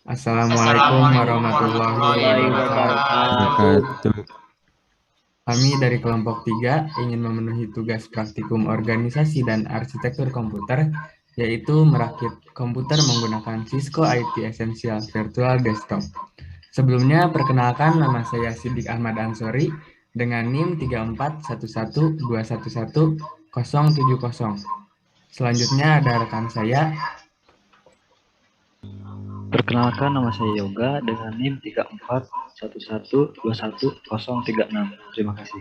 Assalamualaikum warahmatullahi wabarakatuh. Wabarakatuh. Kami dari kelompok 3 ingin memenuhi tugas praktikum organisasi dan arsitektur komputer, yaitu merakit komputer menggunakan Cisco IT Essential Virtual Desktop. Sebelumnya, perkenalkan nama saya Sidik Ahmad Ansori dengan NIM 34112111070. Selanjutnya ada rekan saya. Perkenalkan, nama saya Yoga dengan NIM 34112121036. Terima kasih.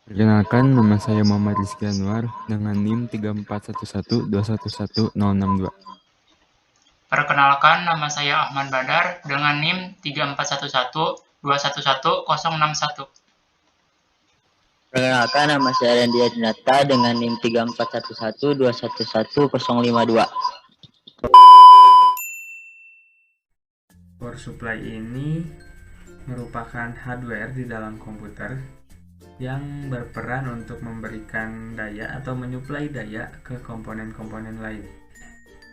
Perkenalkan, nama saya Muhammad Rizky Anwar dengan NIM 34112111062. Perkenalkan, nama saya Ahmad Badar dengan NIM 34112111061. Perkenalkan, nama saya Randy Adinata dengan NIM 34112111052. Power supply ini merupakan hardware di dalam komputer yang berperan untuk memberikan daya atau menyuplai daya ke komponen-komponen lain.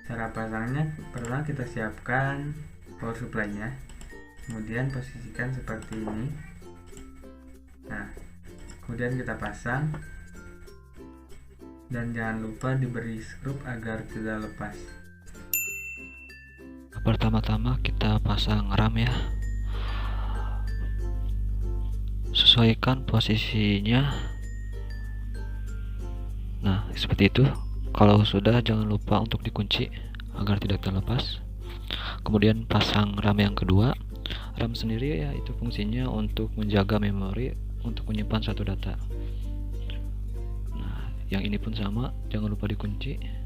Cara pasangnya pertama kita siapkan power supply-nya, kemudian posisikan seperti ini. Nah, kemudian kita pasang dan jangan lupa diberi skrup agar tidak lepas. Pertama-tama kita pasang RAM ya. Sesuaikan posisinya. Nah, seperti itu. Kalau sudah, jangan lupa untuk dikunci agar tidak terlepas. Kemudian pasang RAM yang kedua. RAM sendiri ya itu fungsinya untuk menjaga memori untuk menyimpan satu data. Nah, yang ini pun sama, jangan lupa dikunci.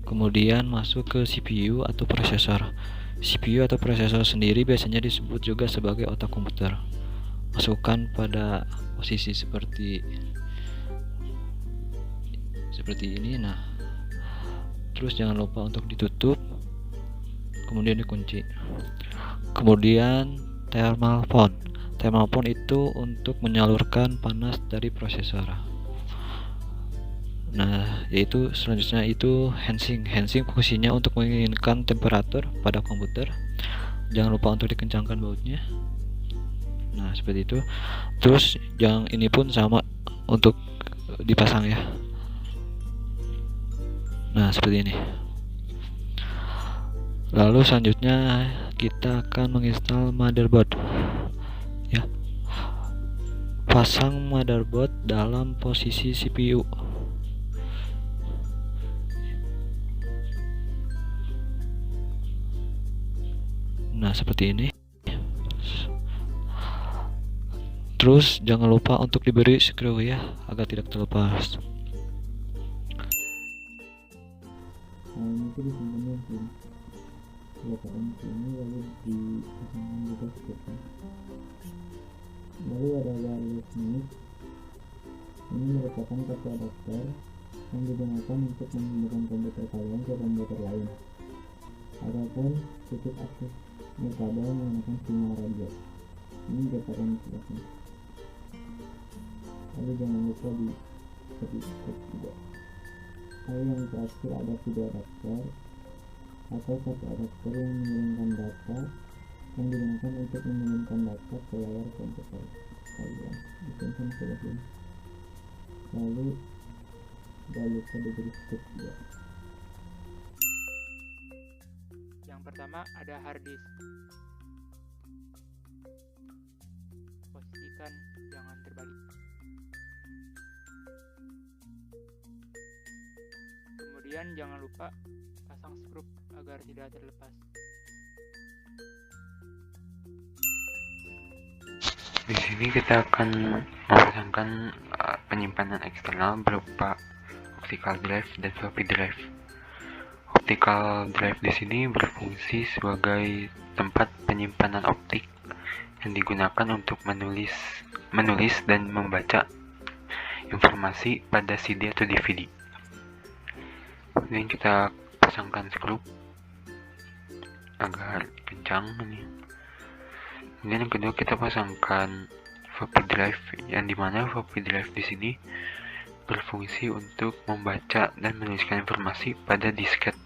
Kemudian masuk ke CPU atau prosesor. CPU atau prosesor sendiri biasanya disebut juga sebagai otak komputer. Masukkan pada posisi seperti ini. Nah, terus jangan lupa untuk ditutup, kemudian dikunci. Kemudian thermal phone itu untuk menyalurkan panas dari prosesor. Nah, yaitu selanjutnya itu heatsink fungsinya untuk menginginkan temperatur pada komputer. Jangan lupa untuk dikencangkan bautnya. Nah, seperti itu. Terus yang ini pun sama untuk dipasang ya. Nah, seperti ini. Lalu selanjutnya kita akan menginstal motherboard ya. Pasang motherboard dalam posisi CPU. Nah, seperti ini. Terus jangan lupa untuk diberi screw ya agar tidak terlepas. Nanti disimpannya di letakkan sini, lalu dipasangkan juga seperti. Lalu ada wireless mic. Ini merupakan kartu adapter yang digunakan untuk menghubungkan komputer kalian ke komputer lain. Adapun titik akses kabel menggunakan sinyal radio. Ini dapatkan seperti. Lalu jangan lupa di skip juga. Lalu yang terakhir ada video adapter atau kartu adapter yang mengirimkan data yang digunakan untuk mengirimkan data ke layar komputer kalian. Ditekan seperti ini. Lalu jangan lupa diberi skip juga. Yang pertama ada hard disk. Posisikan jangan terbalik. Kemudian jangan lupa pasang skrup agar tidak terlepas. Di sini kita akan memasangkan penyimpanan eksternal berupa optical drive dan floppy drive. Optical drive di sini berfungsi sebagai tempat penyimpanan optik yang digunakan untuk menulis dan membaca informasi pada CD atau DVD. Kemudian kita pasangkan skrup agar kencang ini. Kemudian yang kedua kita pasangkan floppy drive, yang dimana floppy drive di sini berfungsi untuk membaca dan menuliskan informasi pada disket.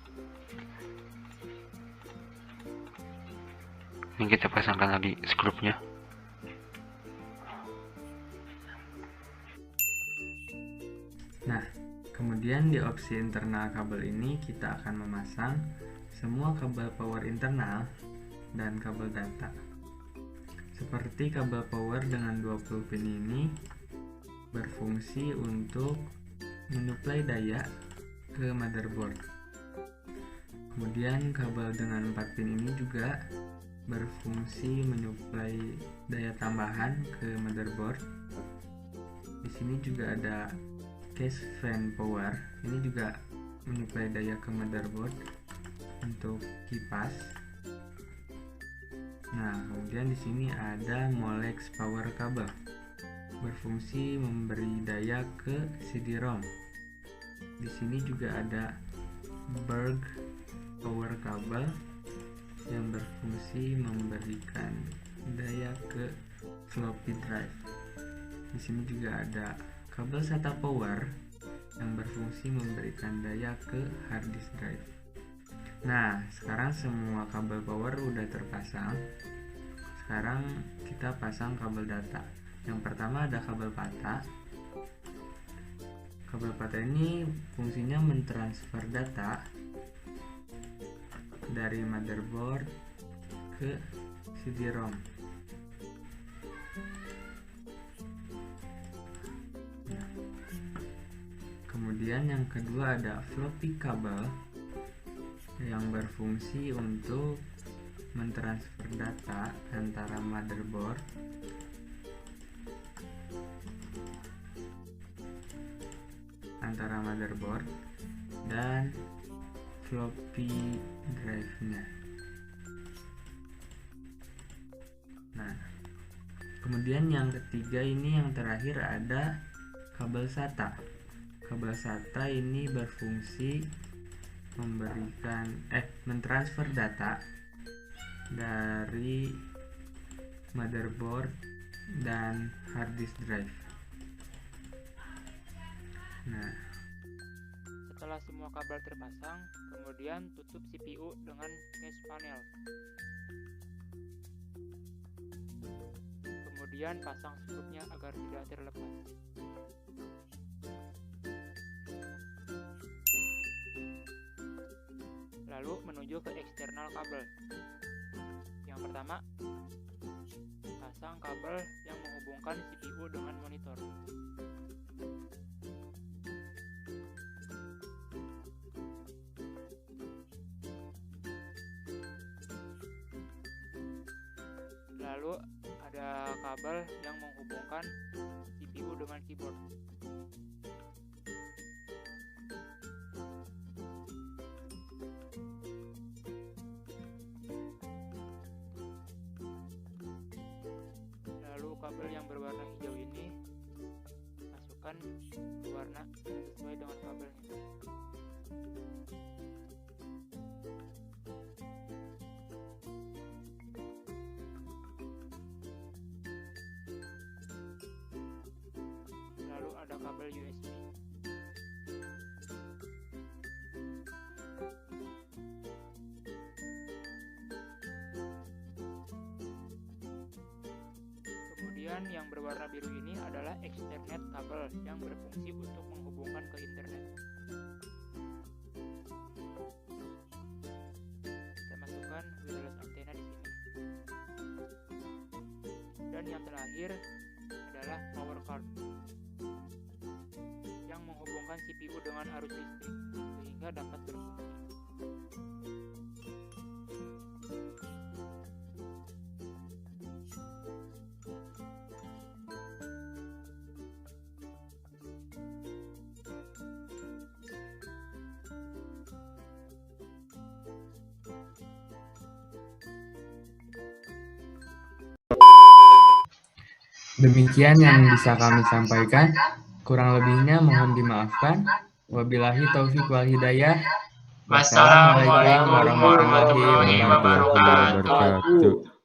Ini kita pasangkan lagi skrupnya. Nah, kemudian di opsi internal kabel ini kita akan memasang semua kabel power internal dan kabel data. Seperti kabel power dengan 20 pin ini berfungsi untuk menyuplai daya ke motherboard. Kemudian kabel dengan 4 pin ini juga berfungsi menyuplai daya tambahan ke motherboard. Di sini juga ada case fan power. Ini juga menyuplai daya ke motherboard untuk kipas. Nah, kemudian di sini ada Molex power kabel, berfungsi memberi daya ke CD-ROM. Di sini juga ada Berg power kabel yang berfungsi memberikan daya ke floppy drive. Di sini juga ada kabel SATA power yang berfungsi memberikan daya ke hard disk drive. Nah, sekarang semua kabel power udah terpasang. Sekarang kita pasang kabel data. Yang pertama ada kabel PATA. Kabel PATA ini fungsinya mentransfer data dari motherboard ke CD-ROM. Kemudian yang kedua ada floppy kabel yang berfungsi untuk mentransfer data antara motherboard dan floppy drive-nya. Nah, kemudian yang ketiga ini yang terakhir ada kabel SATA. Kabel SATA ini berfungsi mentransfer data dari motherboard dan hard disk drive. Nah, Setelah semua kabel terpasang, kemudian tutup CPU dengan case panel. Kemudian pasang skrupnya agar tidak terlepas. Lalu menuju ke eksternal kabel. Yang pertama, pasang kabel yang menghubungkan CPU dengan monitor. Lalu ada kabel yang menghubungkan CPU dengan keyboard. Lalu kabel yang berwarna hijau ini masukkan warna yang sesuai dengan kabelnya. Lalu ada kabel USB. Kemudian yang berwarna biru ini adalah Ethernet kabel yang berfungsi untuk menghubungkan ke internet. Kita masukkan wireless antena di sini. Dan yang terakhir adalah power card yang menghubungkan CPU dengan arus listrik sehingga dapat berfungsi. Demikian yang bisa kami sampaikan. Kurang lebihnya mohon dimaafkan. Wabillahi taufiq wal hidayah. Wassalamualaikum Wassalamualaikum warahmatullahi warahmatullahi wabarakatuh. wabarakatuh. wabarakatuh.